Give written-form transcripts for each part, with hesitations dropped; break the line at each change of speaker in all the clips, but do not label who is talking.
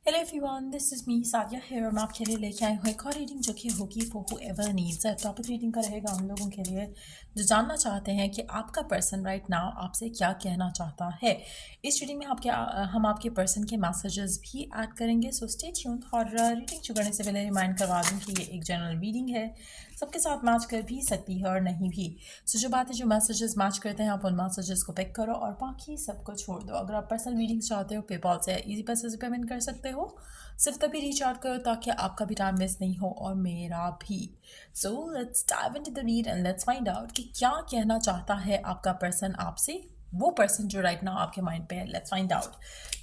Hello everyone, this is me Sadia here और मैं आपके लिए लेके आई हूँ एक और रीडिंग जो कि होगी फॉर हूएवर नीड्स है। टॉपिक रीडिंग का रहेगा उन लोगों के लिए जो जानना चाहते हैं कि आपका पर्सन राइट नाउ आपसे क्या कहना चाहता है। इस रीडिंग में हम आपके पर्सन के मैसेजेस भी ऐड करेंगे, सो स्टे ट्यून्ड। और रीडिंग शुरू करने से पहले रिमाइंड करवा दूँ कि ये एक जनरल रीडिंग है, सबके साथ मैच कर भी सकती है और नहीं भी। सो जो बातें जो मैसेजेस मैच करते हैं आप उन मैसेजेस को पिक करो और बाकी सबको छोड़ दो। अगर आप पर्सनल रीडिंग्स चाहते हो पेपॉल से इजी पैसे से पेमेंट कर सकते हो। सिर्फ तभी रीच आउट करो ताकि आपका भी टाइम वेस्ट नहीं हो और मेरा भी। So let's dive into the read and let's find out कि क्या कहना चाहता है आपका पर्सन आपसे, वो पर्सन जो राइट नाउ आपके माइंड पे है। Let's find out.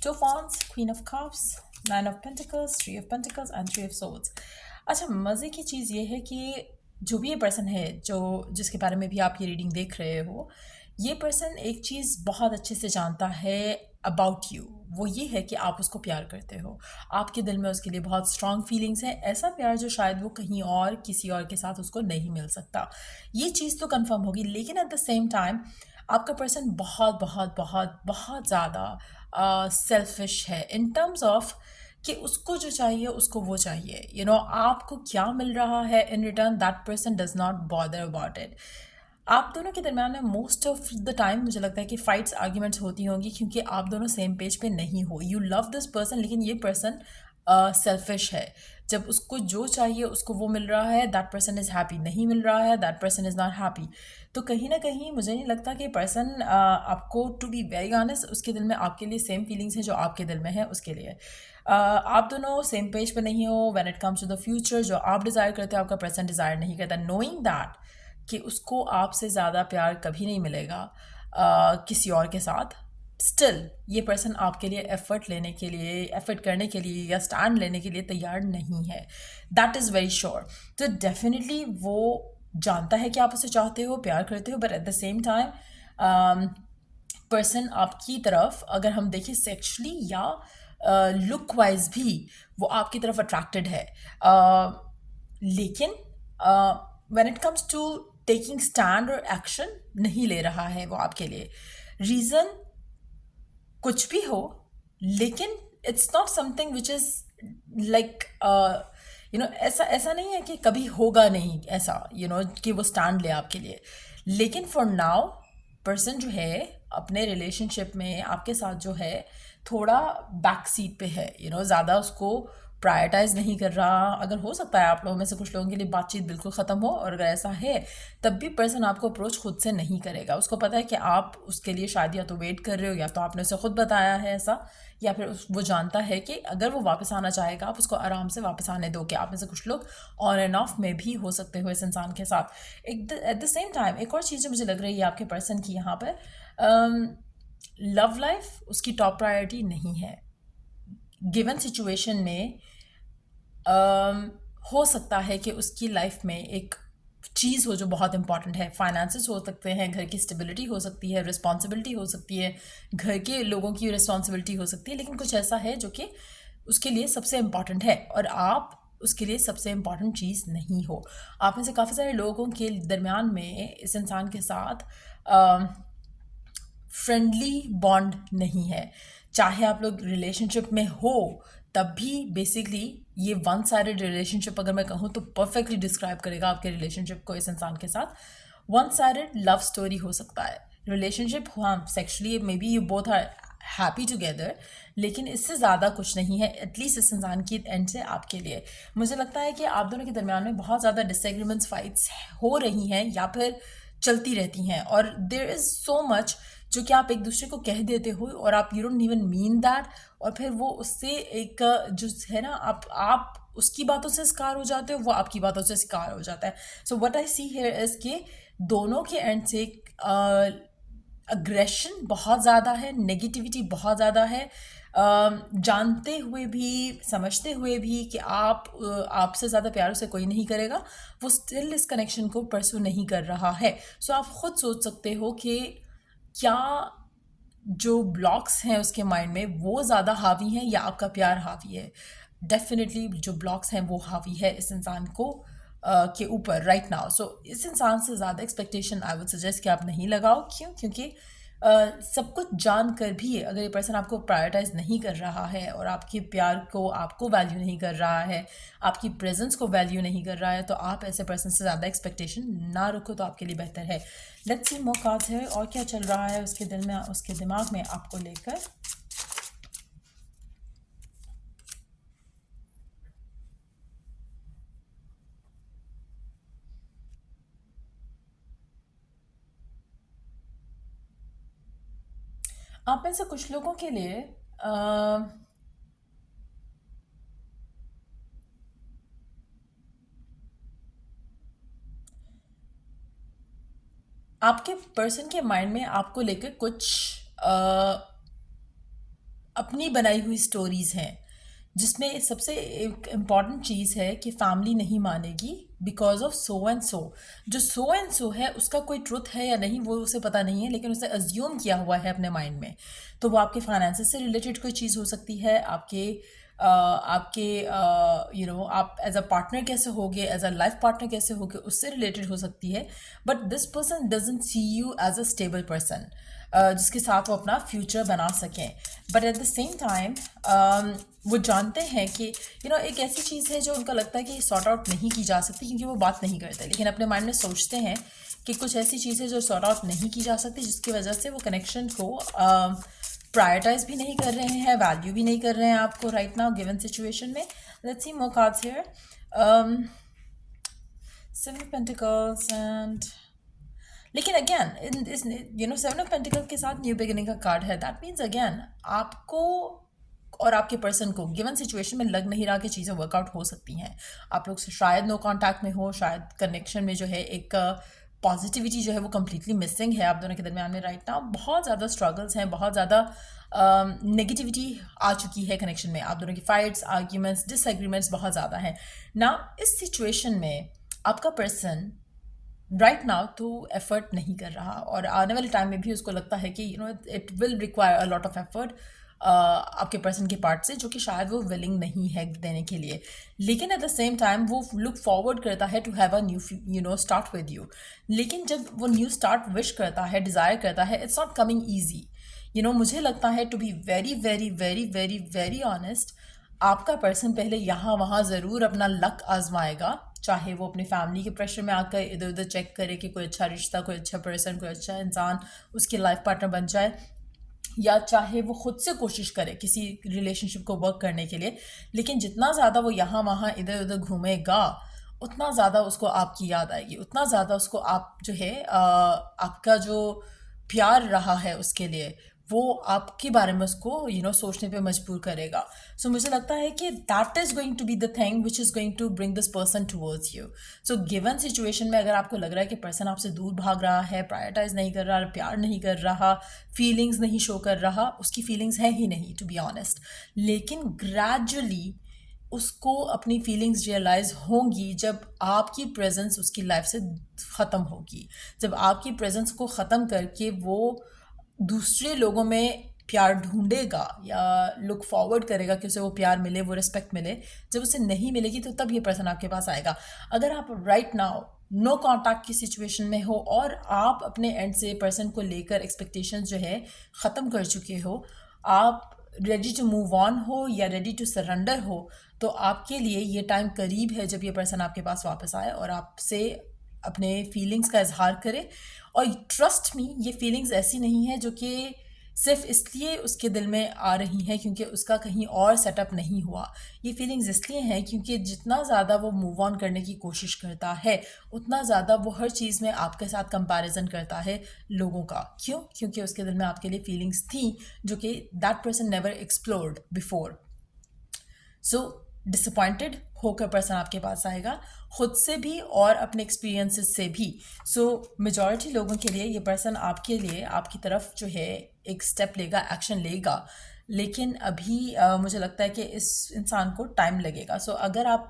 Two of wands, queen of cups, nine of pentacles, three of pentacles and three of swords. अच्छा, मज़े की चीज़ ये है कि जो भी ये पर्सन है जो जिसके बारे में भी आप ये रीडिंग देख रहे हो, ये पर्सन एक चीज़ बहुत अच्छे से जानता है अबाउट यू। वो ये है कि आप उसको प्यार करते हो, आपके दिल में उसके लिए बहुत स्ट्रॉन्ग फीलिंग्स हैं, ऐसा प्यार जो शायद वो कहीं और किसी और के साथ उसको नहीं मिल सकता। ये चीज़ तो कंफर्म होगी, लेकिन एट द सेम टाइम आपका पर्सन बहुत बहुत बहुत बहुत ज़्यादा सेल्फिश है इन टर्म्स ऑफ कि उसको जो चाहिए उसको वो चाहिए। आपको क्या मिल रहा है in return, that person does not bother about it. आप दोनों के दरमियान में मोस्ट ऑफ द टाइम मुझे लगता है कि फाइट्स आर्ग्यूमेंट्स होती होंगी क्योंकि आप दोनों सेम पेज पे नहीं हो। यू लव दिस पर्सन, लेकिन ये पर्सन सेल्फिश है। जब उसको जो चाहिए उसको वो मिल रहा है, दैट पर्सन इज़ हैप्पी। नहीं मिल रहा है, that person is not happy. तो कहीं ना कहीं मुझे नहीं लगता कि पर्सन आपको, टू बी वेरी ऑनेस्ट, उसके दिल में आपके लिए सेम फीलिंग्स हैं जो आपके दिल में है उसके लिए। आप दोनों सेम पेज पे नहीं हो when it comes to the future. जो आप डिज़ायर करते हो आपका पर्सन डिज़ायर नहीं करता, नोइंग दैट कि उसको आपसे ज़्यादा प्यार कभी नहीं मिलेगा किसी और के साथ। स्टिल ये पर्सन आपके लिए एफर्ट करने के लिए या स्टैंड लेने के लिए तैयार नहीं है, दैट इज़ वेरी श्योर। तो डेफिनेटली वो जानता है कि आप उसे चाहते हो, प्यार करते हो, but at the same time person आपकी तरफ, अगर हम देखें सेक्सुअली या लुक वाइज भी, वो आपकी तरफ अट्रैक्टेड है। लेकिन when it comes to taking stand और एक्शन नहीं ले रहा है वो आपके लिए। रीज़न कुछ भी हो, लेकिन it's not something which is like ऐसा ऐसा नहीं है कि कभी होगा नहीं ऐसा, कि वो स्टैंड ले आपके लिए। लेकिन फॉर नाउ पर्सन जो है अपने रिलेशनशिप में आपके साथ जो है थोड़ा बैक सीट पे है, ज़्यादा उसको प्रायोरिटाइज नहीं कर रहा। अगर हो सकता है आप लोगों में से कुछ लोगों के लिए बातचीत बिल्कुल ख़त्म हो, और अगर ऐसा है तब भी पर्सन आपको अप्रोच खुद से नहीं करेगा। उसको पता है कि आप उसके लिए शायद या तो वेट कर रहे हो या तो आपने उसे खुद बताया है ऐसा, या फिर वो जानता है कि अगर वो वापस आना चाहेगा आप उसको आराम से वापस आने दो। कि आप में से कुछ लोग ऑन एंड ऑफ में भी हो सकते हो इस इंसान के साथ। एट द सेम टाइम एक और चीज़ जो मुझे लग रही है आपके पर्सन की यहाँ पर, लव लाइफ उसकी टॉप प्रायोरिटी नहीं है। गिवन सिचुएशन में हो सकता है कि उसकी लाइफ में एक चीज़ हो जो बहुत इंपॉर्टेंट है। फाइनेंसेस हो सकते हैं, घर की स्टेबिलिटी हो सकती है, रिस्पॉन्सिबिलिटी हो सकती है, घर के लोगों की रिस्पॉन्सिबिलिटी हो सकती है, लेकिन कुछ ऐसा है जो कि उसके लिए सबसे इम्पॉर्टेंट है और आप उसके लिए सबसे इम्पॉर्टेंट चीज़ नहीं हो। आप में से काफ़ी सारे लोगों के दरमियान में इस इंसान के साथ फ्रेंडली बॉन्ड नहीं है। चाहे आप लोग रिलेशनशिप में हो तब भी बेसिकली ये वन साइडेड रिलेशनशिप, अगर मैं कहूँ तो परफेक्टली डिस्क्राइब करेगा आपके रिलेशनशिप को इस इंसान के साथ। वन साइडेड लव स्टोरी हो सकता है रिलेशनशिप, हाँ sexually maybe you both are happy together, लेकिन इससे ज़्यादा कुछ नहीं है एटलीस्ट इस इंसान की एंड से आपके लिए। मुझे लगता है कि आप दोनों के दरमियान में बहुत ज़्यादा डिसएग्रीमेंट्स, फाइट्स हो रही हैं या फिर चलती रहती हैं, और देयर इज़ सो मच जो कि आप एक दूसरे को कह देते हो और आप you don't even mean that, और फिर वो उससे एक जो है ना, आप उसकी बातों से शिकार हो जाते हो, वो आपकी बातों से शिकार हो जाता है। So what I see here is कि दोनों के एंड से अग्रेशन बहुत ज़्यादा है, नेगेटिविटी बहुत ज़्यादा है, जानते हुए भी समझते हुए भी कि आपसे ज़्यादा प्यार उसे कोई नहीं करेगा, वो स्टिल इस कनेक्शन को परसू नहीं कर रहा है। सो आप खुद सोच सकते हो कि क्या जो ब्लॉक्स हैं उसके माइंड में वो ज़्यादा हावी हैं या आपका प्यार हावी है। डेफिनेटली जो ब्लॉक्स हैं वो हावी है इस इंसान को के ऊपर राइट नाउ। सो इस इंसान से ज़्यादा एक्सपेक्टेशन आई वुड सजेस्ट कि आप नहीं लगाओ। क्यों? क्योंकि सब कुछ जान कर भी अगर ये पर्सन आपको प्रायोरिटाइज नहीं कर रहा है और आपके प्यार को आपको वैल्यू नहीं कर रहा है, आपकी प्रेजेंस को वैल्यू नहीं कर रहा है, तो आप ऐसे पर्सन से ज़्यादा एक्सपेक्टेशन ना रखो तो आपके लिए बेहतर है। लेट्स सी मोर कार्ड्स है और क्या चल रहा है उसके दिल में, उसके दिमाग में आपको लेकर। आप में से कुछ लोगों के लिए आपके पर्सन के माइंड में आपको लेकर कुछ अपनी बनाई हुई स्टोरीज हैं, जिसमें सबसे एक इम्पॉर्टेंट चीज़ है कि फैमिली नहीं मानेगी because of so and so. जो सो एंड सो है उसका कोई ट्रुथ है या नहीं वो उसे पता नहीं है, लेकिन उसे अज्यूम किया हुआ है अपने माइंड में। तो वो आपके फाइनेंसेस से रिलेटेड कोई चीज़ हो सकती है, आपके आप एज अ पार्टनर कैसे होगे, एज अ लाइफ पार्टनर कैसे होगे, उससे रिलेटेड हो सकती है। But this person doesn't see you as a stable person जिसके साथ वो अपना फ्यूचर बना सकें। But at the same time वो जानते हैं कि एक ऐसी चीज़ है जो उनका लगता है कि सॉर्ट आउट नहीं की जा सकती क्योंकि वो बात नहीं करते, लेकिन अपने माइंड में सोचते हैं कि कुछ ऐसी चीज़ है जो सॉर्ट आउट नहीं की जा सकती, जिसकी वजह से वो कनेक्शन को प्रायोरिटाइज भी नहीं कर रहे हैं, वैल्यू भी नहीं कर रहे हैं आपको राइट नाउ गिवन सिचुएशन में। Let's see more cards here. Seven of pentacles and, लेकिन अगेन इस सेवन ऑफ पेंटिकल के साथ न्यू बिगिनिंग का कार्ड है। दैट मीन्स अगेन आपको और आपके पर्सन को गिवन सिचुएशन में लग नहीं रहा कि चीज़ें वर्कआउट हो सकती हैं। आप लोग से शायद नो कांटेक्ट में हो, शायद कनेक्शन में जो है एक पॉजिटिविटी जो है वो कम्प्लीटली मिसिंग है आप दोनों के दरमियान में राइट नाउ। बहुत ज़्यादा स्ट्रगल्स हैं, बहुत ज़्यादा नेगेटिविटी आ चुकी है कनेक्शन में। आप दोनों की फाइट्स, आर्ग्यूमेंट्स, डिसएग्रीमेंट्स बहुत ज़्यादा हैं ना। इस सिचुएशन में आपका पर्सन राइट नाउ तो एफर्ट नहीं कर रहा, और आने वाले टाइम में भी उसको लगता है कि it will require a lot of effort आपके पर्सन के पार्ट से, जो कि शायद वो विलिंग नहीं है देने के लिए। लेकिन एट द सेम टाइम वो लुक फॉरवर्ड करता है to have a new start with you. लेकिन जब वो न्यू स्टार्ट विश करता है, डिज़ायर करता है, इट्स नॉट कमिंग ईजी। मुझे लगता है to be very very very very very honest, आपका पर्सन पहले यहाँ वहाँ ज़रूर अपना लक आजमाएगा, चाहे वो अपनी फैमिली के प्रेशर में आकर इधर उधर चेक करे कि कोई अच्छा रिश्ता, कोई अच्छा पर्सन, कोई अच्छा इंसान उसकी लाइफ पार्टनर बन जाए, या चाहे वो खुद से कोशिश करे किसी रिलेशनशिप को वर्क करने के लिए। लेकिन जितना ज़्यादा वो यहाँ वहाँ इधर उधर घूमेगा, उतना ज़्यादा उसको आपकी याद आएगी, उतना ज़्यादा उसको आप जो है आपका जो प्यार रहा है उसके लिए, वो आपके बारे में उसको सोचने पे मजबूर करेगा। सो मुझे लगता है कि that is going to be the thing which is going to bring this person towards you. So given situation में अगर आपको लग रहा है कि पर्सन आपसे दूर भाग रहा है, प्रायोरिटाइज नहीं कर रहा, प्यार नहीं कर रहा, फीलिंग्स नहीं शो कर रहा, उसकी फीलिंग्स है ही नहीं टू बी ऑनेस्ट, लेकिन ग्रेजुअली उसको अपनी फीलिंग्स रियलाइज़ होंगी जब आपकी प्रेजेंस उसकी लाइफ से ख़त्म होगी। जब आपकी प्रेजेंस को ख़त्म करके वो दूसरे लोगों में प्यार ढूंढेगा या लुक फॉरवर्ड करेगा कि उसे वो प्यार मिले, वो रिस्पेक्ट मिले, जब उसे नहीं मिलेगी तो तब ये पर्सन आपके पास आएगा। अगर आप राइट नाउ नो कॉन्टैक्ट की सिचुएशन में हो और आप अपने एंड से पर्सन को लेकर एक्सपेक्टेशंस जो है ख़त्म कर चुके हो, आप रेडी टू मूव ऑन हो या रेडी टू सरेंडर हो, तो आपके लिए ये टाइम करीब है जब ये पर्सन आपके पास वापस आए और आपसे अपने फीलिंग्स का इजहार करे। और ट्रस्ट मी, ये फीलिंग्स ऐसी नहीं है जो कि सिर्फ इसलिए उसके दिल में आ रही हैं क्योंकि उसका कहीं और सेटअप नहीं हुआ। ये फीलिंग्स इसलिए हैं क्योंकि जितना ज़्यादा वो मूव ऑन करने की कोशिश करता है, उतना ज़्यादा वो हर चीज़ में आपके साथ कंपैरिजन करता है लोगों का। क्यों? क्योंकि उसके दिल में आपके लिए फीलिंग्स थी जो कि that person never explored before. So disappointed होकर पर्सन आपके पास आएगा, खुद से भी और अपने एक्सपीरियंसेस से भी। सो मेजॉरिटी लोगों के लिए ये पर्सन आपके लिए आपकी तरफ जो है एक स्टेप लेगा, एक्शन लेगा, लेकिन अभी मुझे लगता है कि इस इंसान को टाइम लगेगा। सो अगर आप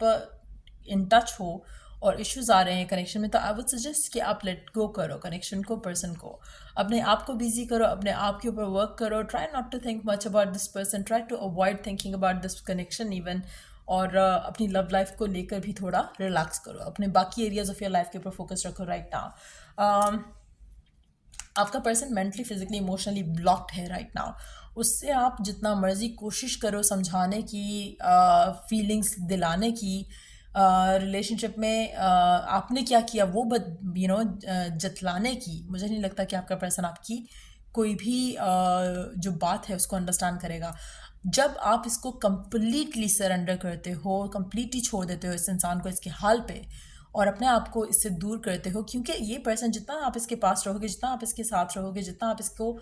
इन टच हो और इश्यूज आ रहे हैं कनेक्शन में, तो आई वुड सजेस्ट कि आप लेट गो करो कनेक्शन को, पर्सन को, अपने आप को बिजी करो, अपने आप के ऊपर वर्क करो। Try not to think much about this person, try to avoid thinking about this connection even, और अपनी लव लाइफ को लेकर भी थोड़ा रिलैक्स करो, अपने बाकी एरियाज ऑफ योर लाइफ के ऊपर फोकस रखो राइट नाउ। आपका person mentally physically emotionally blocked है राइट नाउ। उससे आप जितना मर्जी कोशिश करो समझाने की, फीलिंग्स दिलाने की, रिलेशनशिप में आपने क्या किया वो जतलाने की, मुझे नहीं लगता कि आपका पर्सन आपकी कोई भी जो बात है उसको अंडरस्टैंड करेगा। जब आप इसको कंप्लीटली सरेंडर करते हो, कंप्लीटली छोड़ देते हो इस इंसान को इसके हाल पे, और अपने आप को इससे दूर करते हो, क्योंकि ये पर्सन जितना आप इसके पास रहोगे, जितना आप इसके साथ रहोगे, जितना आप इसको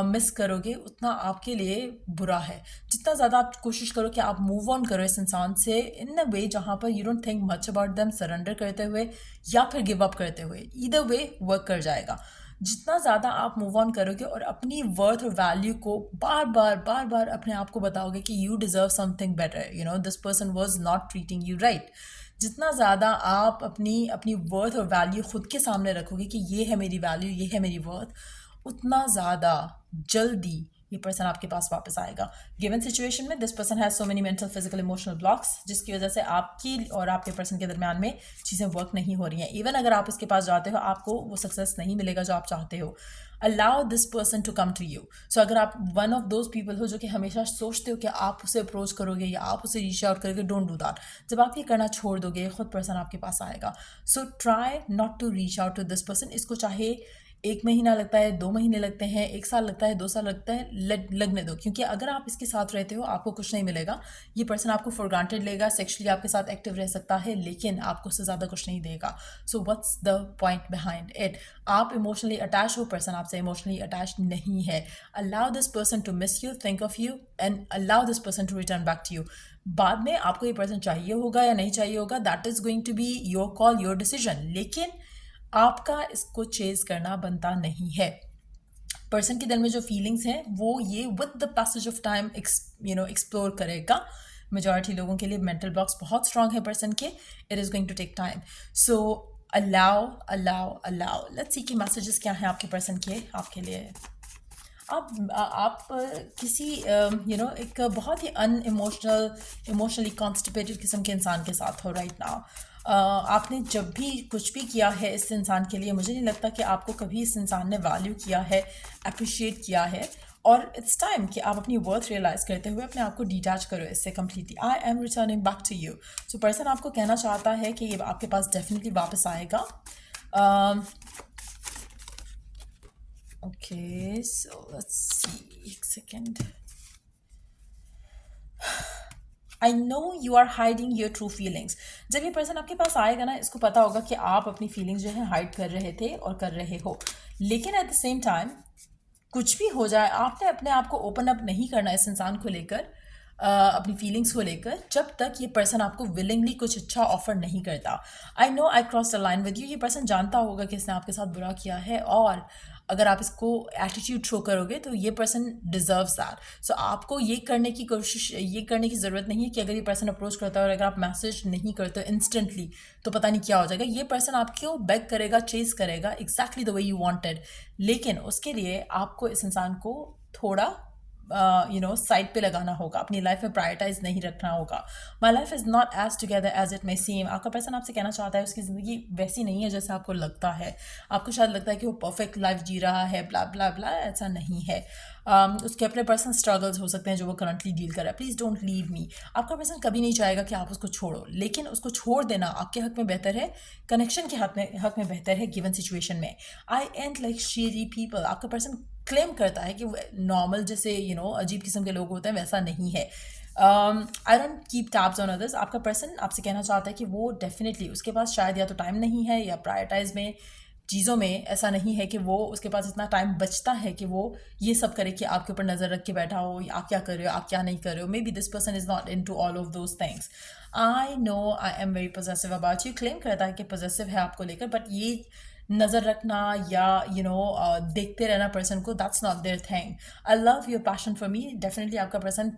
मिस करोगे, उतना आपके लिए बुरा है। जितना ज़्यादा आप कोशिश करो कि आप मूव ऑन करो इस इंसान से इन अ वे जहाँ पर you don't think much about them, surrender करते हुए या फिर गिव अप करते हुए, ईदर वे वर्क कर जाएगा। जितना ज़्यादा आप मूव ऑन करोगे और अपनी वर्थ और वैल्यू को बार बार अपने आप को बताओगे कि you deserve something better, this person was not treating you right, जितना ज़्यादा आप अपनी अपनी वर्थ और वैल्यू खुद के सामने रखोगे कि ये है मेरी वैल्यू, ये है मेरी वर्थ, उतना ज़्यादा जल्दी ये पर्सन आपके पास वापस आएगा। गिवन सिचुएशन में this person has so many mental physical emotional blocks, जिसकी वजह से आपकी और आपके पर्सन के दरमियान में चीज़ें वर्क नहीं हो रही हैं। इवन अगर आप उसके पास जाते हो, आपको वो सक्सेस नहीं मिलेगा जो आप चाहते हो। Allow this person to come to you. So अगर आप वन ऑफ दोज पीपल हो जो कि हमेशा सोचते हो कि आप उसे अप्रोच करोगे या आप उसे रीच आउट करोगे, डोंट डू दैट। जब आप ये करना छोड़ दोगे, खुद पर्सन आपके पास आएगा। So try not to reach out to this person. इसको चाहे 1 महीना लगता है, 2 महीने लगते हैं, 1 साल लगता है, 2 साल लगता है, लगने दो, क्योंकि अगर आप इसके साथ रहते हो आपको कुछ नहीं मिलेगा। ये पर्सन आपको फॉर ग्रांटेड लेगा, सेक्सुअली आपके साथ एक्टिव रह सकता है, लेकिन आपको उससे ज़्यादा कुछ नहीं देगा। So what's the point behind it? आप इमोशनली अटैच हो, पर्सन आपसे इमोशनली अटैच नहीं है। Allow this person to miss you, think of you, and allow this person to return back to you. बाद में आपको ये पर्सन चाहिए होगा या नहीं चाहिए होगा, that is going to be your call, your decision, लेकिन आपका इसको चेज करना बनता नहीं है। पर्सन के दिल में जो फीलिंग्स हैं वो ये with the passage of time explore करेगा। मेजॉरिटी लोगों के लिए मेंटल ब्लॉक्स बहुत स्ट्रांग है पर्सन के, it is going to take time. So allow allow allow. Let's see कि मैसेजेस क्या हैं आपके पर्सन के आपके लिए। आप किसी एक बहुत ही इमोशनली कॉन्स्टिपेटेड किस्म के इंसान के साथ हो राइट नाउ। आपने जब भी कुछ भी किया है इस इंसान के लिए, मुझे नहीं लगता कि आपको कभी इस इंसान ने वैल्यू किया है, अप्रिशिएट किया है, और इट्स टाइम कि आप अपनी वर्थ रियलाइज़ करते हुए अपने आप को डिटैच करो इससे completely. I am returning back to you. So person आपको कहना चाहता है कि ये आपके पास डेफिनेटली वापस आएगा। Okay, so let's see. एक second. I know you are hiding your true feelings. जब ये पर्सन आपके पास आएगा ना, इसको पता होगा कि आप अपनी फीलिंग्स जो है हाइड कर रहे थे और कर रहे हो, लेकिन एट द सेम टाइम कुछ भी हो जाए, आपने अपने आप को ओपन अप नहीं करना इस इंसान को लेकर, अपनी फीलिंग्स को लेकर, जब तक ये पर्सन आपको विलिंगली कुछ अच्छा ऑफर नहीं करता। आई know I cross the line with you. ये पर्सन जानता होगा कि इसने आपके साथ बुरा किया है, और अगर आप इसको एटीट्यूड शो करोगे तो ये पर्सन डिजर्व्स दैट। सो आपको ये करने की ज़रूरत नहीं है कि अगर ये पर्सन अप्रोच करता है और अगर आप मैसेज नहीं करते हो इंस्टेंटली तो पता नहीं क्या हो जाएगा। ये पर्सन आपको बेग करेगा, चेज करेगा exactly the way you wanted, लेकिन उसके लिए आपको इस इंसान को थोड़ा साइड पे लगाना होगा, अपनी लाइफ में प्रायोरिटाइज नहीं रखना होगा। My life is not as together as it may seem. आपका पर्सन आपसे कहना चाहता है उसकी ज़िंदगी वैसी नहीं है जैसे आपको लगता है। आपको शायद लगता है कि वो परफेक्ट लाइफ जी रहा है, ब्ला ब्ला ब्ला, ऐसा नहीं है। उसके अपने पर्सनल स्ट्रगल्स हो सकते हैं जो वो करंटली डील कर रहा है। Please don't leave me. आपका पर्सन कभी नहीं चाहेगा कि आप उसको छोड़ो, लेकिन उसको छोड़ देना आपके हक में बेहतर है, कनेक्शन के हक में बेहतर है गिवन सिचुएशन में। आई एंड लाइक शेरी पीपल। आपका पर्सन क्लेम करता है कि नॉर्मल जैसे अजीब किस्म के लोग होते हैं वैसा नहीं है। I don't keep tabs on others. आपका पर्सन आपसे कहना चाहता है कि वो डेफिनेटली उसके पास शायद या तो टाइम नहीं है या प्रायोरिटाइज में चीज़ों में ऐसा नहीं है कि वो उसके पास इतना टाइम बचता है कि वो ये सब करे कि आपके ऊपर नज़र रख के बैठा हो, आप क्या कर रहे हो, आप क्या नहीं कर रहे हो। Maybe this person is not into all of those things. I know I am very possessive about you. Claim करता है कि पॉजेसिव है आपको लेकर, बट ये नज़र रखना या देखते रहना पर्सन को, that's not their thing. I love your passion for me. Definitely आपका पर्सन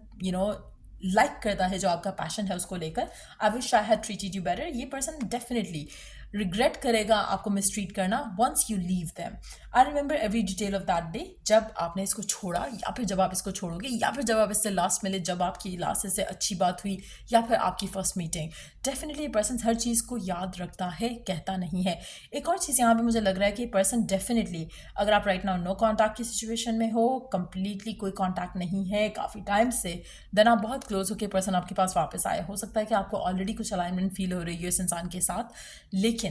लाइक करता है जो आपका पैशन है उसको लेकर। I wish I had treated you better. ये पर्सन डेफिनेटली रिग्रेट करेगा आपको मिसट्रीट करना once you leave them. I remember every detail of that day, जब आपने इसको छोड़ा या फिर जब आप इसको छोड़ोगे या फिर जब आप इससे लास्ट मिले, जब आपकी लास्ट से अच्छी बात हुई या फिर आपकी फर्स्ट मीटिंग। डेफिनेटली पर्सन हर चीज़ को याद रखता है, कहता नहीं है। एक और चीज़ यहाँ पे मुझे लग रहा है कि पर्सन डेफिनेटली, अगर आप राइट नाउ नो कॉन्टैक्ट की सिचुएशन में हो, कंप्लीटली कोई कॉन्टैक्ट नहीं है काफ़ी टाइम से, देन आप बहुत क्लोज होकर पर्सन आपके पास वापस आए। हो सकता है कि आपको ऑलरेडी कुछ अलाइनमेंट फील हो रही हो इस इंसान के साथ, लेकिन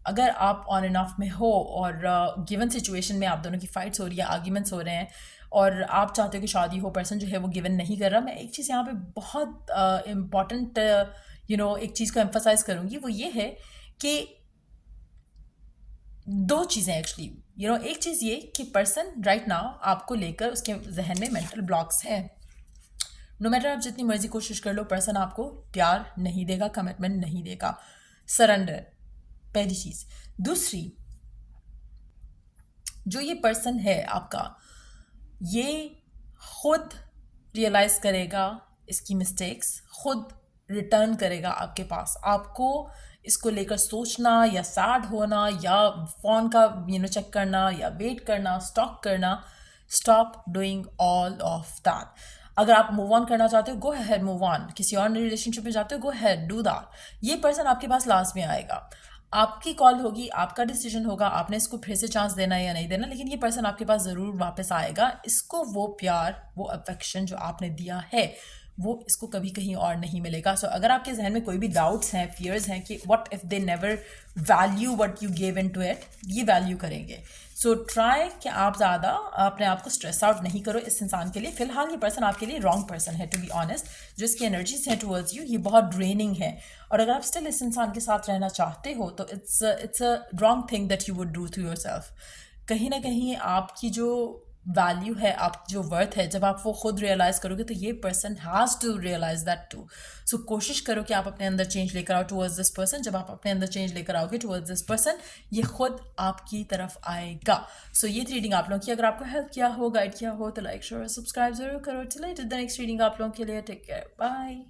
अगर आप ऑन एंड ऑफ में हो और गिवन सिचुएशन में आप दोनों की फाइट्स हो रही है, आर्ग्यूमेंट्स हो रहे हैं और आप चाहते हो कि शादी हो, पर्सन जो है वो गिवन नहीं कर रहा, मैं एक चीज़ यहाँ पे बहुत इम्पॉर्टेंट एक चीज़ को एम्फसाइज करूँगी, वो ये है कि दो चीज़ें एक्चुअली एक चीज़ ये कि पर्सन राइट नाउ आपको लेकर उसके जहन में मेंटल ब्लॉक्स हैं। नो मैटर आप जितनी मर्जी कोशिश कर लो, पर्सन आपको प्यार नहीं देगा, कमिटमेंट नहीं देगा, सरेंडर, पहली चीज़। दूसरी, जो ये पर्सन है आपका, ये खुद रियलाइज़ करेगा इसकी मिस्टेक्स, खुद रिटर्न करेगा आपके पास। आपको इसको लेकर सोचना या सैड होना या फ़ोन का चेक करना या वेट करना, स्टॉक करना, stop doing all of that. अगर आप मूव ऑन करना चाहते हो, गो हैड मूव ऑन। किसी और रिलेशनशिप में जाते हो, गो हैड डू दैट। ये पर्सन आपके पास लास्ट में आएगा, आपकी कॉल होगी, आपका डिसीजन होगा, आपने इसको फिर से चांस देना है या नहीं देना, लेकिन ये पर्सन आपके पास ज़रूर वापस आएगा। इसको वो प्यार, वो अफेक्शन जो आपने दिया है, वो इसको कभी कहीं और नहीं मिलेगा। सो अगर आपके जहन में कोई भी डाउट्स हैं, फियर्स हैं कि what if they never value what you give in to it, ये वैल्यू करेंगे। सो ट्राई कि आप ज़्यादा अपने आप को स्ट्रेस आउट नहीं करो इस इंसान के लिए। फिलहाल ये पर्सन आपके लिए रॉन्ग पर्सन है, टू बी ऑनेस्ट। जो इसकी एनर्जीज हैं टुवर्ड्स यू, ये बहुत ड्रेनिंग है। और अगर आप स्टिल इस इंसान के साथ रहना चाहते हो तो it's a wrong thing that you would do to yourself. कहीं ना कहीं आपकी जो वैल्यू है, आपकी जो वर्थ है, जब आप वो खुद रियलाइज़ करोगे तो ये person has to realise that too. So कोशिश करो कि आप अपने अंदर चेंज लेकर आओ टुवर्ड्स दिस पर्सन। जब आप अपने अंदर चेंज लेकर आओगे टुवर्ड्स दिस पर्सन, ये खुद आपकी तरफ आएगा। सो ये रीडिंग आप लोगों की अगर आपको हेल्प किया हो, गाइड किया हो, तो लाइक शेयर सब्सक्राइब जरूर करो। चलिए नेक्स्ट रीडिंग आप लोगों के लिए, टेक केयर, बाय।